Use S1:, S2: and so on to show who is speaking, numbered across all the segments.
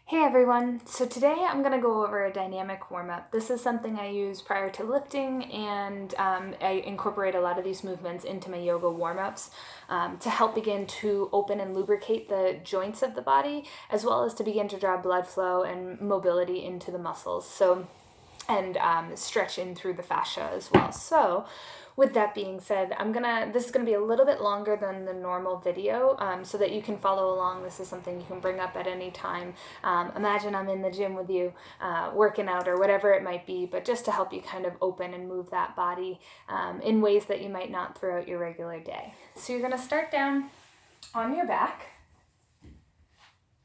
S1: Hey everyone, so today I'm going to go over a dynamic warm-up. This is something I use prior to lifting, and I incorporate a lot of these movements into my yoga warm-ups to help begin to open and lubricate the joints of the body, as well as to begin to draw blood flow and mobility into the muscles, and stretch in through the fascia as well. So with that being said, this is gonna be a little bit longer than the normal video, so that you can follow along. This is something you can bring up at any time. Imagine I'm in the gym with you, working out or whatever it might be, but just to help you kind of open and move that body in ways that you might not throughout your regular day. So you're gonna start down on your back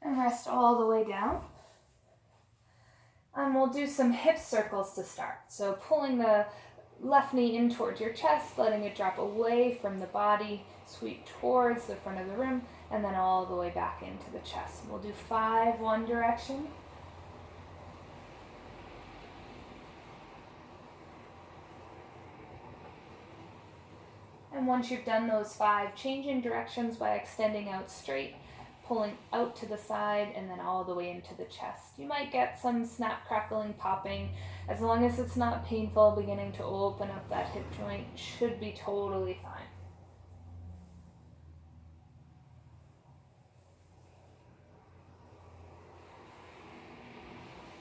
S1: and rest all the way down. And we'll do some hip circles to start. So pulling the left knee in towards your chest, letting it drop away from the body, sweep towards the front of the room, and then all the way back into the chest. We'll do 5 one direction. And once you've done those 5, change in directions by extending out straight, pulling out to the side, and then all the way into the chest. You might get some snap, crackling, popping. As long as it's not painful, beginning to open up that hip joint should be totally fine.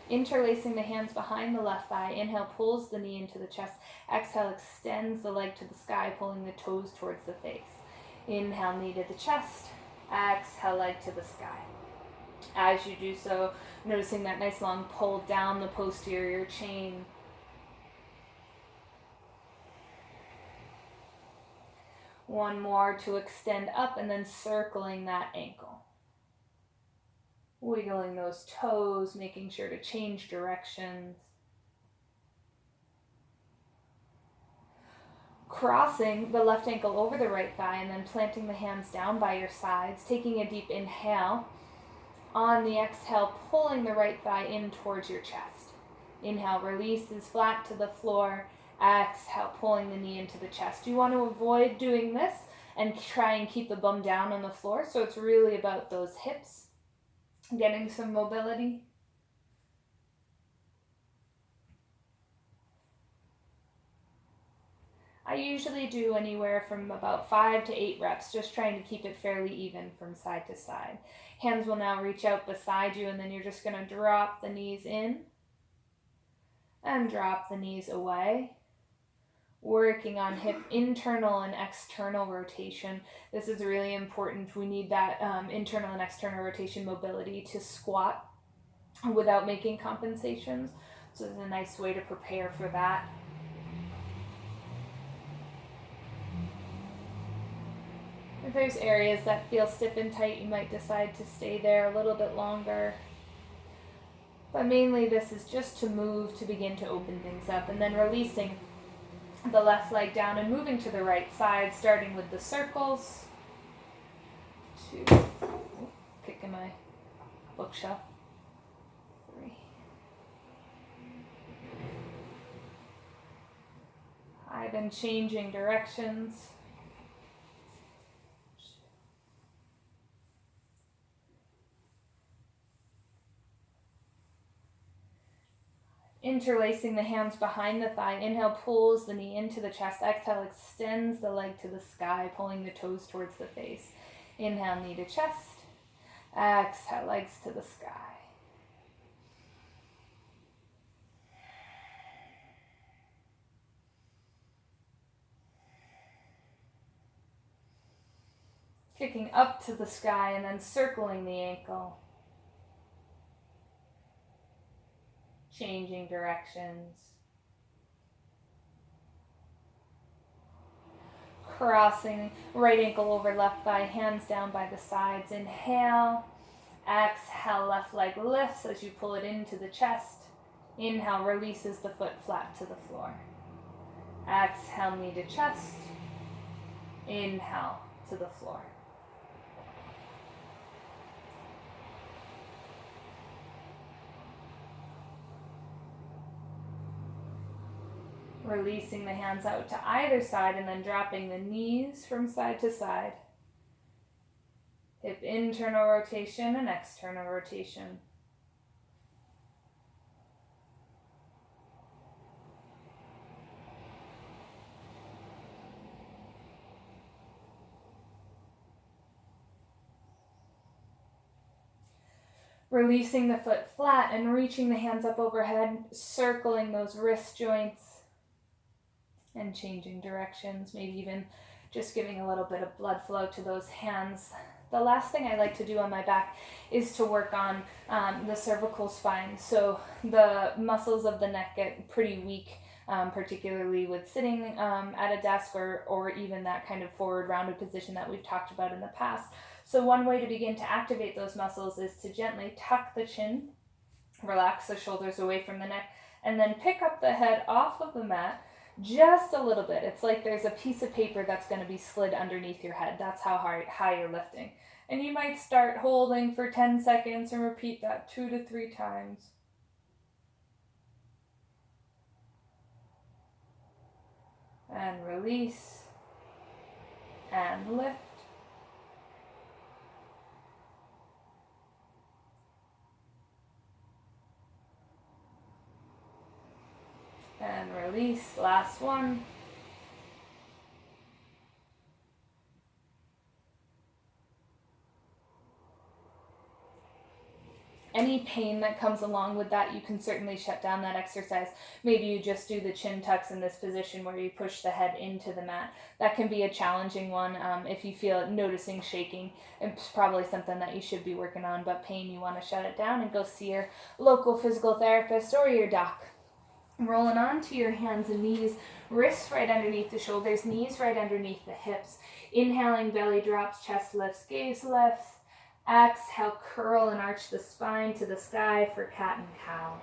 S1: Interlacing the hands behind the left thigh. Inhale, pulls the knee into the chest. Exhale, extends the leg to the sky, pulling the toes towards the face. Inhale, knee to the chest. Exhale, leg to the sky. As you do so, noticing that nice long pull down the posterior chain. One more to extend up, and then circling that ankle. Wiggling those toes, making sure to change directions. Crossing the left ankle over the right thigh, and then planting the hands down by your sides, taking a deep inhale. On the exhale, pulling the right thigh in towards your chest. Inhale, releases flat to the floor. Exhale, pulling the knee into the chest. You want to avoid doing this and try and keep the bum down on the floor. So it's really about those hips, getting some mobility. I usually do anywhere from about 5 to 8 reps, just trying to keep it fairly even from side to side. Hands will now reach out beside you, and then you're just going to drop the knees in and drop the knees away. Working on hip internal and external rotation. This is really important. We need that internal and external rotation mobility to squat without making compensations. So it's a nice way to prepare for that. If there's areas that feel stiff and tight, you might decide to stay there a little bit longer. But mainly this is just to move, to begin to open things up, and then releasing the left leg down and moving to the right side, starting with the circles. 2, kicking my bookshelf. 3. I've been changing directions. Interlacing the hands behind the thigh. Inhale, pulls the knee into the chest. Exhale, extends the leg to the sky, pulling the toes towards the face. Inhale, knee to chest. Exhale, legs to the sky. Kicking up to the sky and then circling the ankle. Changing directions. Crossing right ankle over left thigh, hands down by the sides. Inhale. Exhale, left leg lifts as you pull it into the chest. Inhale, releases the foot flat to the floor. Exhale, knee to chest. Inhale to the floor. Releasing the hands out to either side and then dropping the knees from side to side. Hip internal rotation and external rotation. Releasing the foot flat and reaching the hands up overhead, circling those wrist joints and changing directions, maybe even just giving a little bit of blood flow to those hands. The last thing I like to do on my back is to work on the cervical spine. So the muscles of the neck get pretty weak, particularly with sitting at a desk or even that kind of forward rounded position that we've talked about in the past. So one way to begin to activate those muscles is to gently tuck the chin, relax the shoulders away from the neck, and then pick up the head off of the mat just a little bit. It's like there's a piece of paper that's going to be slid underneath your head. That's how high you're lifting. And you might start holding for 10 seconds and repeat that 2 to 3 times. And release. And lift. And release. Last one. Any pain that comes along with that, you can certainly shut down that exercise. Maybe you just do the chin tucks in this position where you push the head into the mat. That can be a challenging one. If you feel it noticing shaking, it's probably something that you should be working on, but pain, you want to shut it down and go see your local physical therapist or your doc. Rolling onto your hands and knees, wrists right underneath the shoulders, knees right underneath the hips. Inhaling, belly drops, chest lifts, gaze lifts. Exhale, curl and arch the spine to the sky for cat and cow.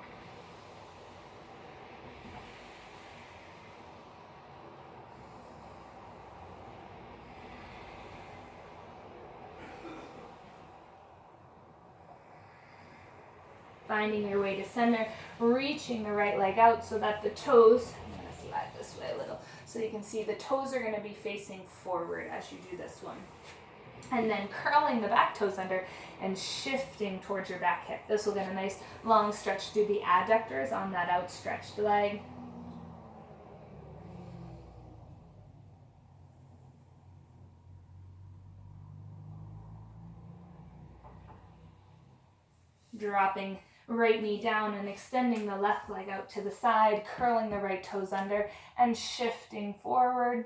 S1: Finding your way to center, reaching the right leg out so that the toes, I'm going to slide this way a little, so you can see the toes are going to be facing forward as you do this one. And then curling the back toes under and shifting towards your back hip. This will get a nice long stretch through the adductors on that outstretched leg. Dropping right knee down and extending the left leg out to the side, curling the right toes under and shifting forward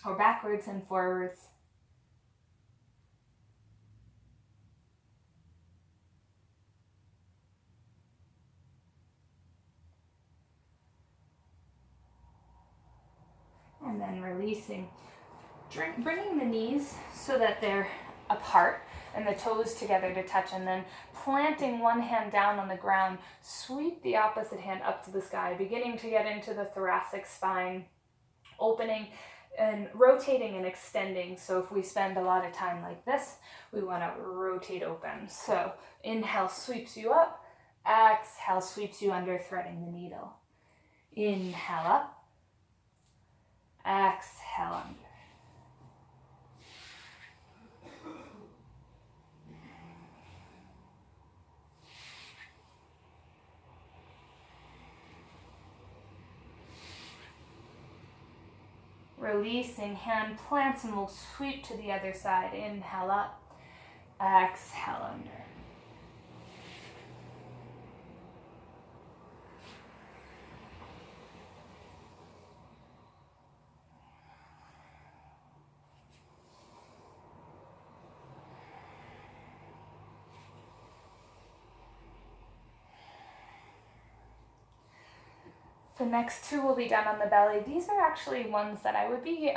S1: or backwards and forwards. And then releasing, bringing the knees so that they're apart and the toes together to touch, and then planting one hand down on the ground, sweep the opposite hand up to the sky, beginning to get into the thoracic spine, opening and rotating and extending. So if we spend a lot of time like this, we want to rotate open. So inhale sweeps you up, exhale sweeps you under, threading the needle. Inhale up, exhale under. Releasing, hand plants, and we'll sweep to the other side. Inhale up, exhale under. The next two will be done on the belly. These are actually ones that I would be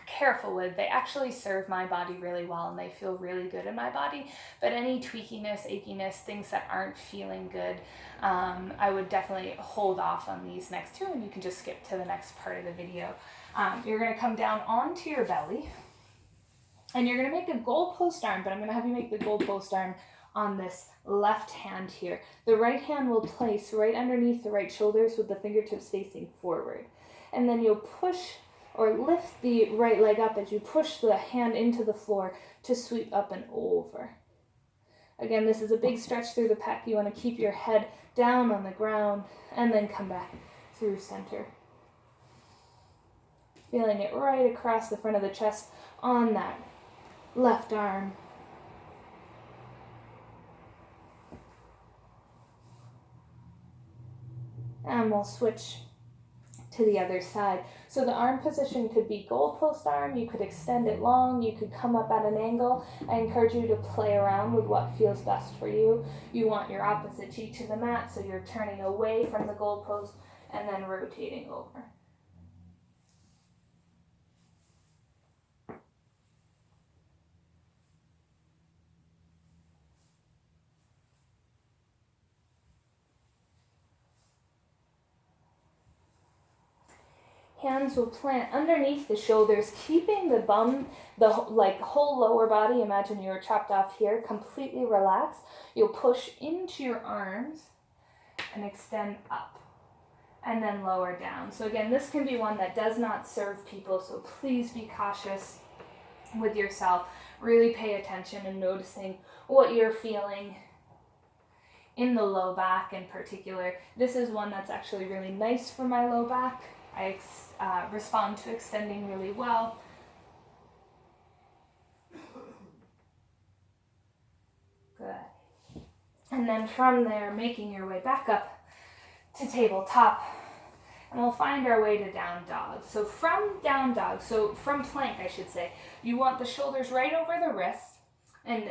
S1: careful with. They actually serve my body really well and they feel really good in my body. But any tweakiness, achiness, things that aren't feeling good, I would definitely hold off on these next two, and you can just skip to the next part of the video. You're going to come down onto your belly and you're going to make a goalpost arm, but I'm going to have you make the goalpost arm on this left hand here. The right hand will place right underneath the right shoulders with the fingertips facing forward. And then you'll push or lift the right leg up as you push the hand into the floor to sweep up and over. Again, this is a big stretch through the pec. You want to keep your head down on the ground and then come back through center. Feeling it right across the front of the chest on that left arm. And we'll switch to the other side. So the arm position could be goalpost arm, you could extend it long, you could come up at an angle. I encourage you to play around with what feels best for you. You want your opposite cheek to the mat, so you're turning away from the goalpost and then rotating over. Hands will plant underneath the shoulders, keeping the bum, the whole lower body, imagine you were chopped off here, completely relaxed. You'll push into your arms and extend up and then lower down. So again, this can be one that does not serve people, so please be cautious with yourself. Really pay attention and noticing what you're feeling in the low back in particular. This is one that's actually really nice for my low back. I respond to extending really well. Good. And then from there, making your way back up to tabletop. And we'll find our way to down dog. So from down dog, so from plank, I should say, you want the shoulders right over the wrists. And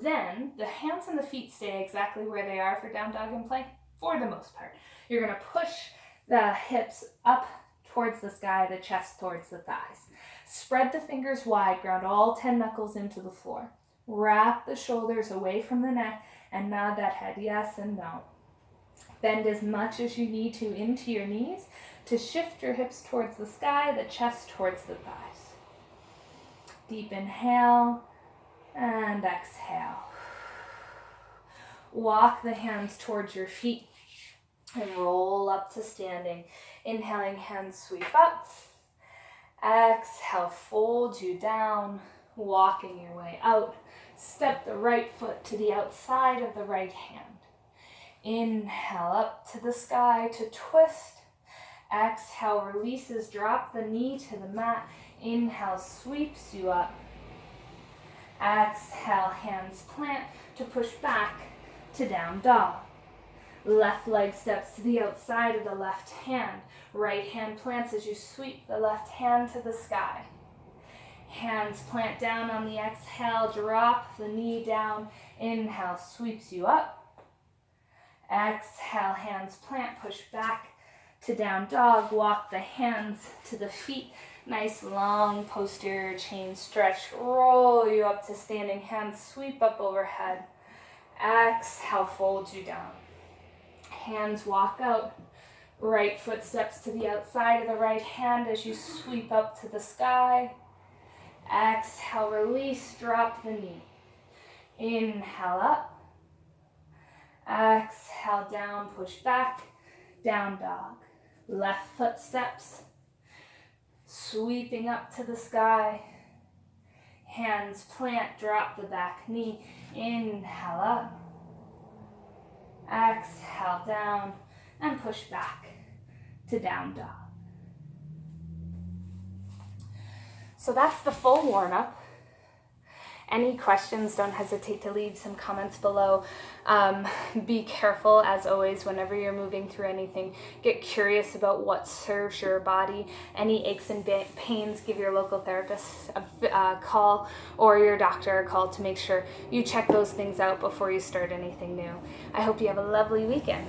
S1: then the hands and the feet stay exactly where they are for down dog and plank for the most part. You're going to push the hips up towards the sky, the chest towards the thighs. Spread the fingers wide, ground all 10 knuckles into the floor. Wrap the shoulders away from the neck and nod that head yes and no. Bend as much as you need to into your knees to shift your hips towards the sky, the chest towards the thighs. Deep inhale and exhale. Walk the hands towards your feet and roll up to standing. Inhaling, hands sweep up. Exhale, fold you down, walking your way out. Step the right foot to the outside of the right hand. Inhale up to the sky to twist. Exhale, releases, drop the knee to the mat. Inhale, sweeps you up. Exhale, hands plant to push back to down dog. Left leg steps to the outside of the left hand. Right hand plants as you sweep the left hand to the sky. Hands plant down on the exhale, drop the knee down. Inhale, sweeps you up. Exhale, hands plant, push back to down dog. Walk the hands to the feet. Nice long posterior chain stretch. Roll you up to standing, hands sweep up overhead. Exhale, fold you down. Hands walk out. Right foot steps to the outside of the right hand as you sweep up to the sky. Exhale, release, drop the knee. Inhale up. Exhale, down, push back, down dog. Left foot steps, sweeping up to the sky. Hands plant, drop the back knee. Inhale up. Exhale, down, and push back to down dog. So that's the full warm-up. Any questions, don't hesitate to leave some comments below. Be careful, as always, whenever you're moving through anything. Get curious about what serves your body. Any aches and pains, give your local therapist a call or your doctor a call to make sure you check those things out before you start anything new. I hope you have a lovely weekend.